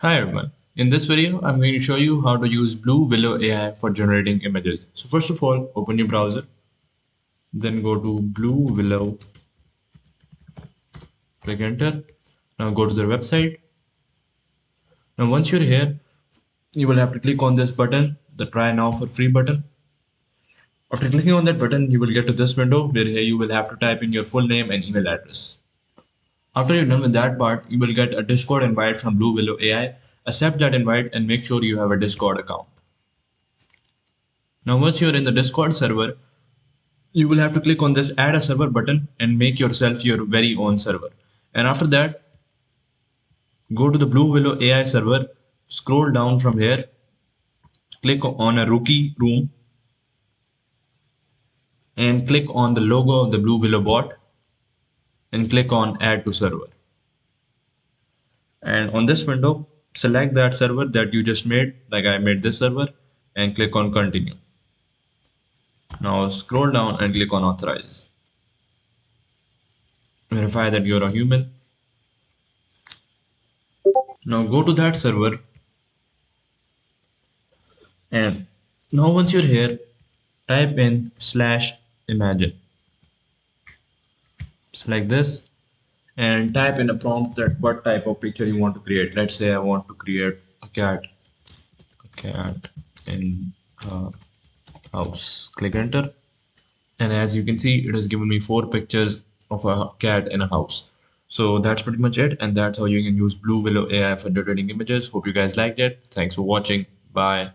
Hi everyone. In this video, I'm going to show you how to use Blue Willow AI for generating images. So first of all, open your browser, then go to Blue Willow, click enter. Now go to their website. Now once you're here, you will have to click on this button, the try now for free button. After clicking on that button, you will get to this window where here you will have to type in your full name and email address. After you're done with that part, you will get a Discord invite from Blue Willow AI. Accept that invite and make sure you have a Discord account. Now once you're in the Discord server, you will have to click on this add a server button and make yourself your very own server. And after that, go to the Blue Willow AI server, scroll down from here, click on a rookie room and click on the logo of the Blue Willow bot and click on add to server. And on this window, select that server that you just made, like I made this server, and click on continue. Now scroll down and click on authorize. Verify that you're a human. Now go to that server. And now once you're here, type in slash imagine. Select this and type in a prompt that what type of picture you want to create. Let's say I want to create a cat in a house. Click enter. And as you can see, it has given me 4 pictures of a cat in a house. So that's pretty much it. And that's how you can use Blue Willow AI for generating images. Hope you guys liked it. Thanks for watching. Bye.